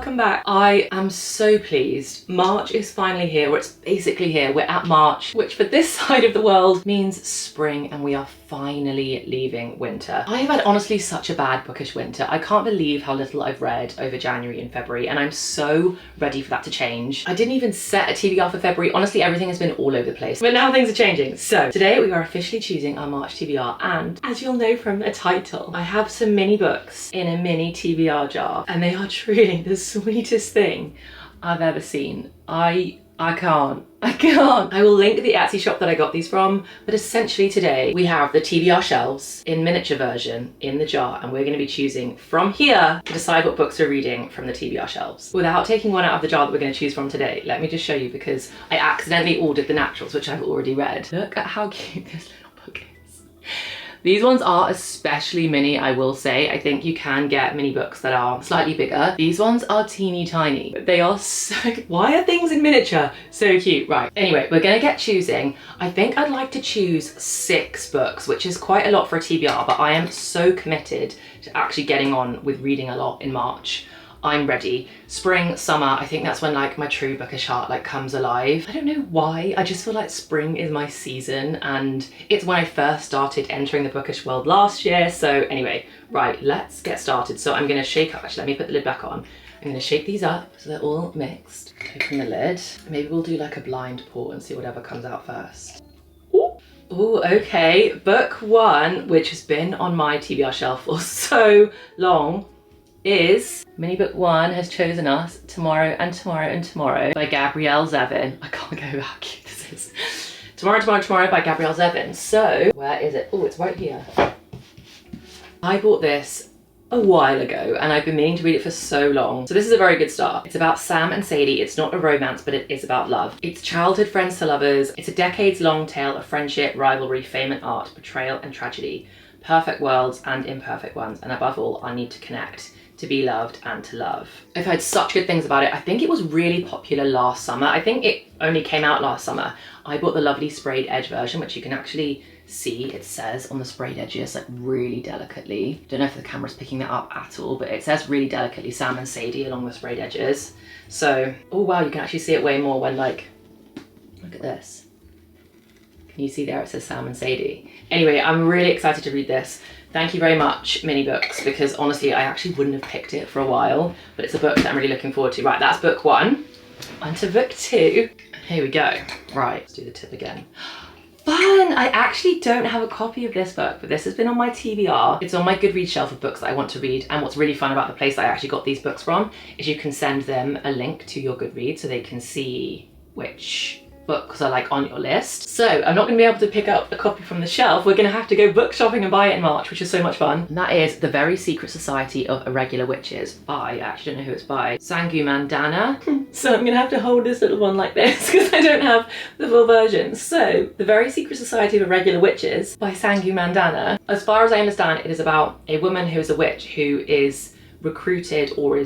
welcome back. I am so pleased. March is finally here, or it's basically here. We're at March, which for this side of the world means spring, and we are finally leaving winter. I have had honestly such a bad bookish winter. I can't believe how little I've read over January and February, and I'm so ready for that to change. I didn't even set a TBR for February. Honestly, everything has been all over the place, but now things are changing. So today we are officially choosing our March TBR, and as you'll know from the title, I have some mini books in a mini TBR jar, and they are truly the sweetest thing I've ever seen. I can't. I will link the Etsy shop that I got these from, but essentially today we have the TBR shelves in miniature version in the jar, and we're going to be choosing from here to decide what books we're reading from the TBR shelves. Without taking one out of the jar that we're going to choose from today, let me just show you, because I accidentally ordered the Naturals, which I've already read. Look at how cute this little book is. These ones are especially mini, I will say. I think you can get mini books that are slightly bigger. These ones are teeny tiny. They are so... Why are things in miniature so cute? Right, anyway, we're gonna get choosing. I think I'd like to choose 6 books, which is quite a lot for a TBR, but I am so committed to actually getting on with reading a lot in March. I'm ready. Spring, summer, I think that's when like my true bookish heart like comes alive. I don't know why, I just feel like spring is my season, and it's when I first started entering the bookish world last year. So anyway, right, let's get started. So I'm gonna shake up, actually let me put the lid back on. I'm gonna shake these up so they're all mixed. Open the lid. Maybe we'll do like a blind pour and see whatever comes out first. Oh, okay. Book 1, which has been on my TBR shelf for so long, is Mini Book 1 has chosen us, Tomorrow and Tomorrow and Tomorrow by Gabrielle Zevin. I can't go how cute this is. Tomorrow, Tomorrow, Tomorrow by Gabrielle Zevin. So, where is it? Oh, it's right here. I bought this a while ago, and I've been meaning to read it for so long. So this is a very good start. It's about Sam and Sadie. It's not a romance, but it is about love. It's childhood friends to lovers. It's a decades-long tale of friendship, rivalry, fame and art, betrayal and tragedy. Perfect worlds and imperfect ones, and above all, our need to connect, to be loved and to love. I've heard such good things about it. I think it was really popular last summer. I think it only came out last summer. I bought the lovely sprayed edge version, which you can actually see, it says on the sprayed edges like really delicately. Don't know if the camera's picking that up at all, but it says really delicately Sam and Sadie along the sprayed edges. So, oh wow, you can actually see it way more when like, look at this. Can you see there it says Sam and Sadie? Anyway, I'm really excited to read this. Thank you very much, Mini Books, because honestly, I actually wouldn't have picked it for a while, but it's a book that I'm really looking forward to. Right, that's book 1. On to book 2. Here we go. Right, let's do the tip again. Fun! I actually don't have a copy of this book, but this has been on my TBR. It's on my Goodreads shelf of books that I want to read, and what's really fun about the place that I actually got these books from is you can send them a link to your Goodreads so they can see which books are like on your list. So I'm not going to be able to pick up a copy from the shelf. We're going to have to go book shopping and buy it in March, which is so much fun. And that is The Very Secret Society of Irregular Witches by, I actually don't know who it's by, Sangu Mandana. So I'm going to have to hold this little one like this because I don't have the full version. So The Very Secret Society of Irregular Witches by Sangu Mandana. As far as I understand, it is about a woman who is a witch who is recruited or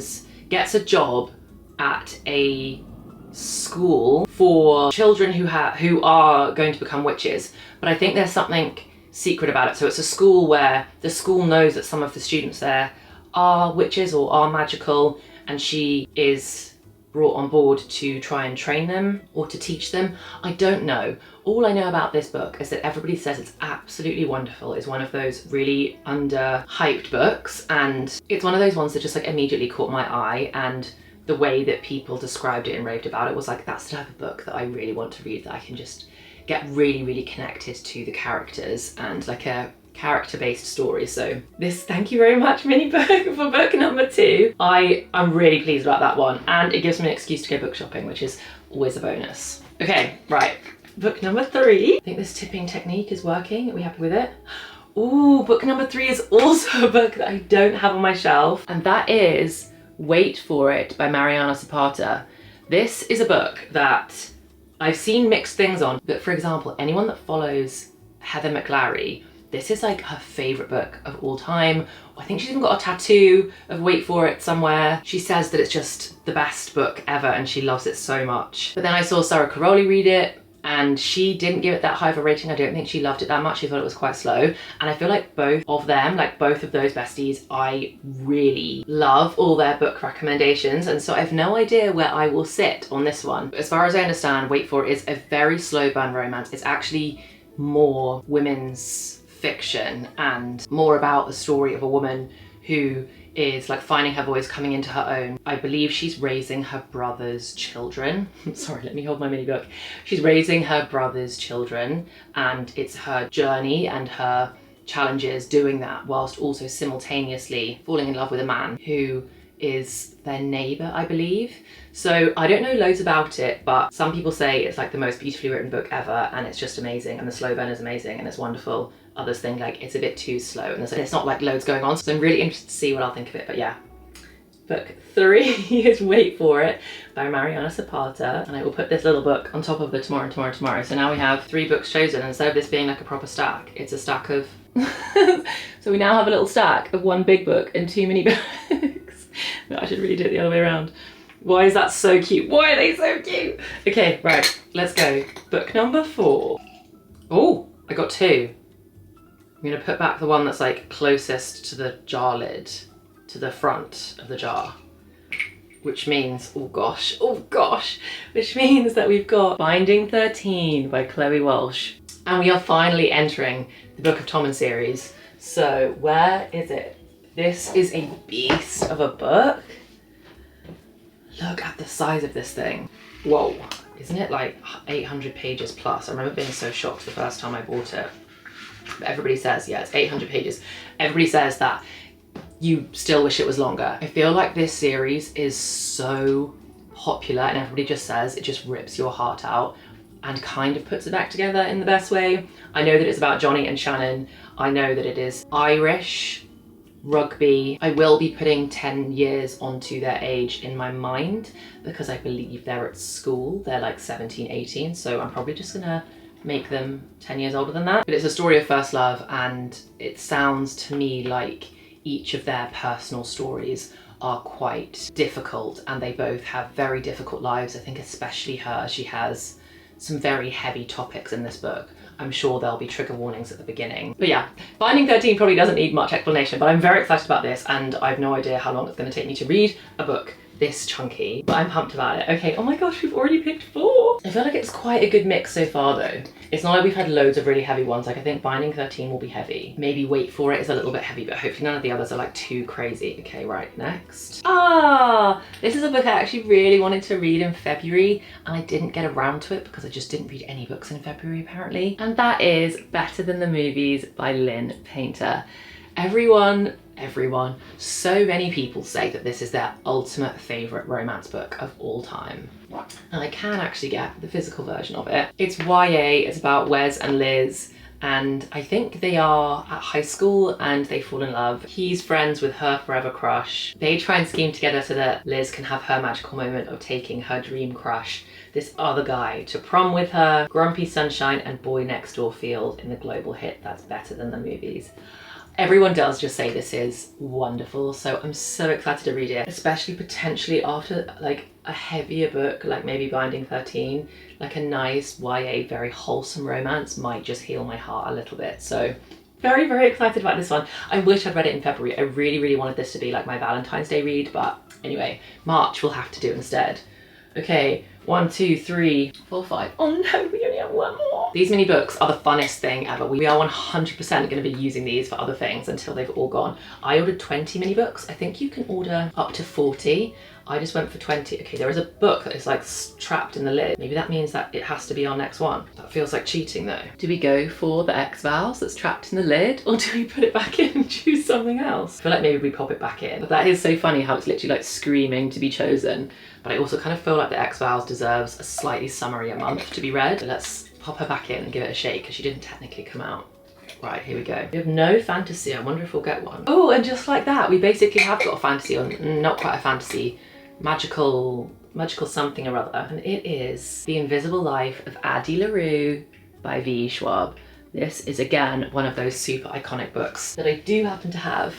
gets a job at a school for children who are going to become witches, but I think there's something secret about it. So it's a school where the school knows that some of the students there are witches or are magical, and she is brought on board to try and train them or to teach them. I don't know. All I know about this book is that everybody says it's absolutely wonderful. It's one of those really under-hyped books, and it's one of those ones that just like immediately caught my eye, and the way that people described it and raved about it was like, that's the type of book that I really want to read, that I can just get really, really connected to the characters and like a character-based story. So this, thank you very much, Mini Book, for book number 2. I'm really pleased about that one, and it gives me an excuse to go book shopping, which is always a bonus. Okay, right, book number 3. I think this tipping technique is working. Are we happy with it? Ooh, book number 3 is also a book that I don't have on my shelf, and that is Wait for It by Mariana Zapata. This is a book that I've seen mixed things on, but for example, anyone that follows Heather McLary, this is like her favourite book of all time. I think she's even got a tattoo of Wait for It somewhere. She says that it's just the best book ever and she loves it so much. But then I saw Sarah Caroli read it, and she didn't give it that high of a rating. I don't think she loved it that much. She thought it was quite slow. And I feel like both of them, like both of those besties, I really love all their book recommendations. And so I have no idea where I will sit on this one. As far as I understand, wait for it, is a very slow burn romance. It's actually more women's fiction and more about a story of a woman who is like finding her voice, coming into her own. I believe she's raising her brother's children. Sorry, let me hold my mini book. She's raising her brother's children, and it's her journey and her challenges doing that whilst also simultaneously falling in love with a man who is their neighbour, I believe. So I don't know loads about it, but some people say it's like the most beautifully written book ever, and it's just amazing, and the slow burn is amazing and it's wonderful. Others think like it's a bit too slow and it's not like loads going on, so I'm really interested to see what I'll think of it. But yeah, book 3 is Wait For It by Mariana Zapata, and I will put this little book on top of the Tomorrow, Tomorrow, Tomorrow. So now we have 3 books chosen, and instead of this being like a proper stack, it's a stack of so we now have a little stack of 1 big book and 2 mini books. No, I should really do it the other way around. Why is that so cute? Why are they so cute? Okay, right, let's go. Book number 4. Oh, I got 2. I'm gonna put back the one that's like closest to the jar lid, to the front of the jar, which means, oh gosh, which means that we've got Binding 13 by Chloe Walsh. And we are finally entering the Book of Tommen series. So where is it? This is a beast of a book. Look at the size of this thing. Whoa, isn't it like 800 pages plus? I remember being so shocked the first time I bought it. Everybody says, yeah, it's 800 pages. Everybody says that you still wish it was longer. I feel like this series is so popular and everybody just says it just rips your heart out and kind of puts it back together in the best way. I know that it's about Johnny and Shannon. I know that it is Irish rugby. I will be putting 10 years onto their age in my mind because I believe they're at school. They're like 17, 18. So I'm probably just gonna make them 10 years older than that. But it's a story of first love, and it sounds to me like each of their personal stories are quite difficult, and they both have very difficult lives. I think especially her, she has some very heavy topics in this book. I'm sure there'll be trigger warnings at the beginning. But yeah, Binding 13 probably doesn't need much explanation, but I'm very excited about this, and I have no idea how long it's going to take me to read a book this chunky, but I'm pumped about it. Okay, oh my gosh, we've already picked 4. I feel like it's quite a good mix so far though. It's not like we've had loads of really heavy ones. Like I think Binding 13 will be heavy. Maybe Wait For It is a little bit heavy, but hopefully none of the others are like too crazy. Okay, right, next. This is a book I actually really wanted to read in February, and I didn't get around to it because I just didn't read any books in February apparently. And that is Better Than the Movies by Lynn Painter. Everyone, so many people say that this is their ultimate favourite romance book of all time. And I can actually get the physical version of it. It's YA, it's about Wes and Liz, and I think they are at high school and they fall in love. He's friends with her forever crush. They try and scheme together so that Liz can have her magical moment of taking her dream crush, this other guy, to prom with her. Grumpy Sunshine and Boy Next Door Field in the global hit that's Better Than the Movies. Everyone does just say this is wonderful, so I'm so excited to read it, especially potentially after like a heavier book, like maybe Binding 13, like a nice YA, very wholesome romance might just heal my heart a little bit. So very, very excited about this one. I wish I'd read it in February. I really, really wanted this to be like my Valentine's Day read, but anyway, March we'll have to do instead. Okay, 1, 2, 3, 4, 5. Oh no, we only have 1 more. These mini books are the funnest thing ever. We are 100% going to be using these for other things until they've all gone. I ordered 20 mini books. I think you can order up to 40. I just went for 20. Okay, there is a book that is like trapped in the lid. Maybe that means that it has to be our next one. That feels like cheating though. Do we go for the X-Vows that's trapped in the lid, or do we put it back in and choose something else? I feel like maybe we pop it back in. But that is so funny how it's literally like screaming to be chosen. But I also kind of feel like the X-Vows deserves a slightly summarier month to be read. So let's pop her back in and give it a shake because she didn't technically come out. Right, here we go. We have no fantasy. I wonder if we'll get one. Oh, and just like that, we basically have got a fantasy, or not quite a fantasy, magical something or other. And it is The Invisible Life of Addie LaRue by V.E. Schwab. This is again one of those super iconic books that I do happen to have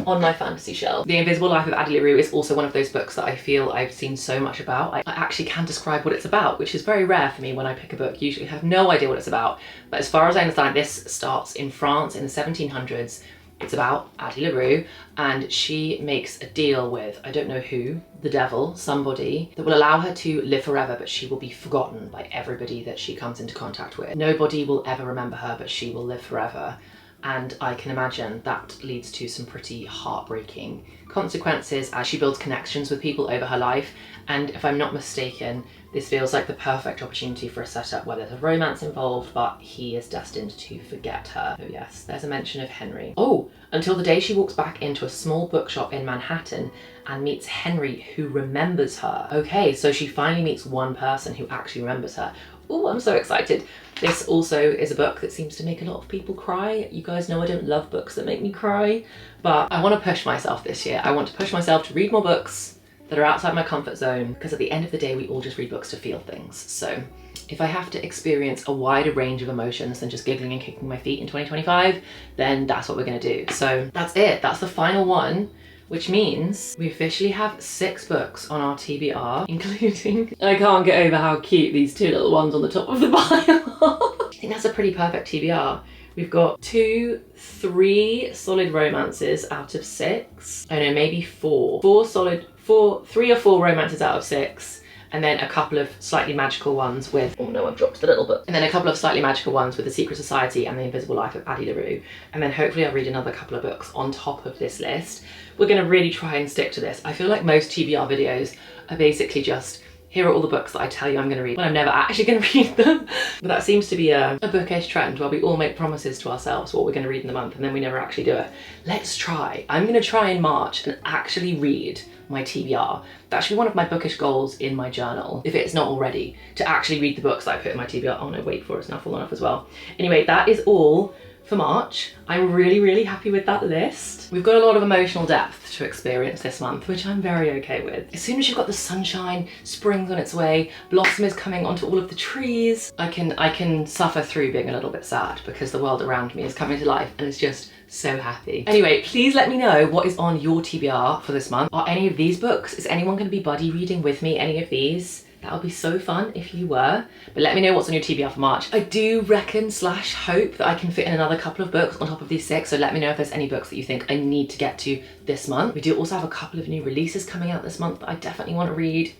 on my fantasy shelf. The Invisible Life of Addie LaRue is also one of those books that I feel I've seen so much about. I actually can describe what it's about, which is very rare for me when I pick a book. Usually I have no idea what it's about. But as far as I understand, this starts in France in the 1700s. It's about Addie LaRue, and she makes a deal with, I don't know who, the devil, somebody, that will allow her to live forever, but she will be forgotten by everybody that she comes into contact with. Nobody will ever remember her, but she will live forever. And I can imagine that leads to some pretty heartbreaking consequences as she builds connections with people over her life. And if I'm not mistaken, this feels like the perfect opportunity for a setup where there's a romance involved, but he is destined to forget her. Oh yes, there's a mention of Henry. Oh, until the day she walks back into a small bookshop in Manhattan and meets Henry, who remembers her. Okay, so she finally meets one person who actually remembers her. Oh, I'm so excited. This also is a book that seems to make a lot of people cry. You guys know I don't love books that make me cry, but I want to push myself this year. I want to push myself to read more books that are outside my comfort zone, because at the end of the day, we all just read books to feel things. So if I have to experience a wider range of emotions than just giggling and kicking my feet in 2025, then that's what we're gonna do. So that's it, that's the final one, which means we officially have 6 books on our TBR, including, I can't get over how cute these 2 little ones on the top of the pile are. I think that's a pretty perfect TBR. We've got 2, 3 solid romances out of 6. Oh no, maybe 4. 3 or 4 romances out of 6. And then a couple of slightly magical ones with, oh no, I've dropped the little book. And then a couple of slightly magical ones with The Secret Society and The Invisible Life of Addie LaRue. And then hopefully I'll read another couple of books on top of this list. We're gonna really try and stick to this. I feel like most TBR videos are basically just, here are all the books that I tell you I'm gonna read, but I'm never actually gonna read them. But that seems to be a bookish trend where we all make promises to ourselves what we're gonna read in the month and then we never actually do it. Let's try. I'm gonna try in March and actually read my TBR. That's actually one of my bookish goals in my journal, if it's not already, to actually read the books that I put in my TBR. Oh no, wait for it, it's now fallen off as well. Anyway, that is all for March. I'm really, really happy with that list. We've got a lot of emotional depth to experience this month, which I'm very okay with. As soon as you've got the sunshine, spring's on its way, blossom is coming onto all of the trees, I can suffer through being a little bit sad because the world around me is coming to life and it's just so happy. Anyway, please let me know what is on your TBR for this month. Are any of these books, is anyone going to be buddy reading with me any of these? That would be so fun if you were. But let me know what's on your TBR for March. I do reckon / hope that I can fit in another couple of books on top of these 6. So let me know if there's any books that you think I need to get to this month. We do also have a couple of new releases coming out this month that I definitely want to read.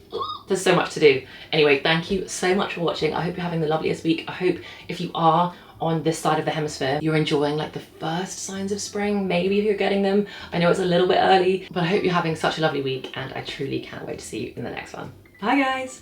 There's so much to do. Anyway, thank you so much for watching. I hope you're having the loveliest week. I hope if you are on this side of the hemisphere, you're enjoying like the first signs of spring, maybe if you're getting them. I know it's a little bit early, but I hope you're having such a lovely week and I truly can't wait to see you in the next one. Bye guys.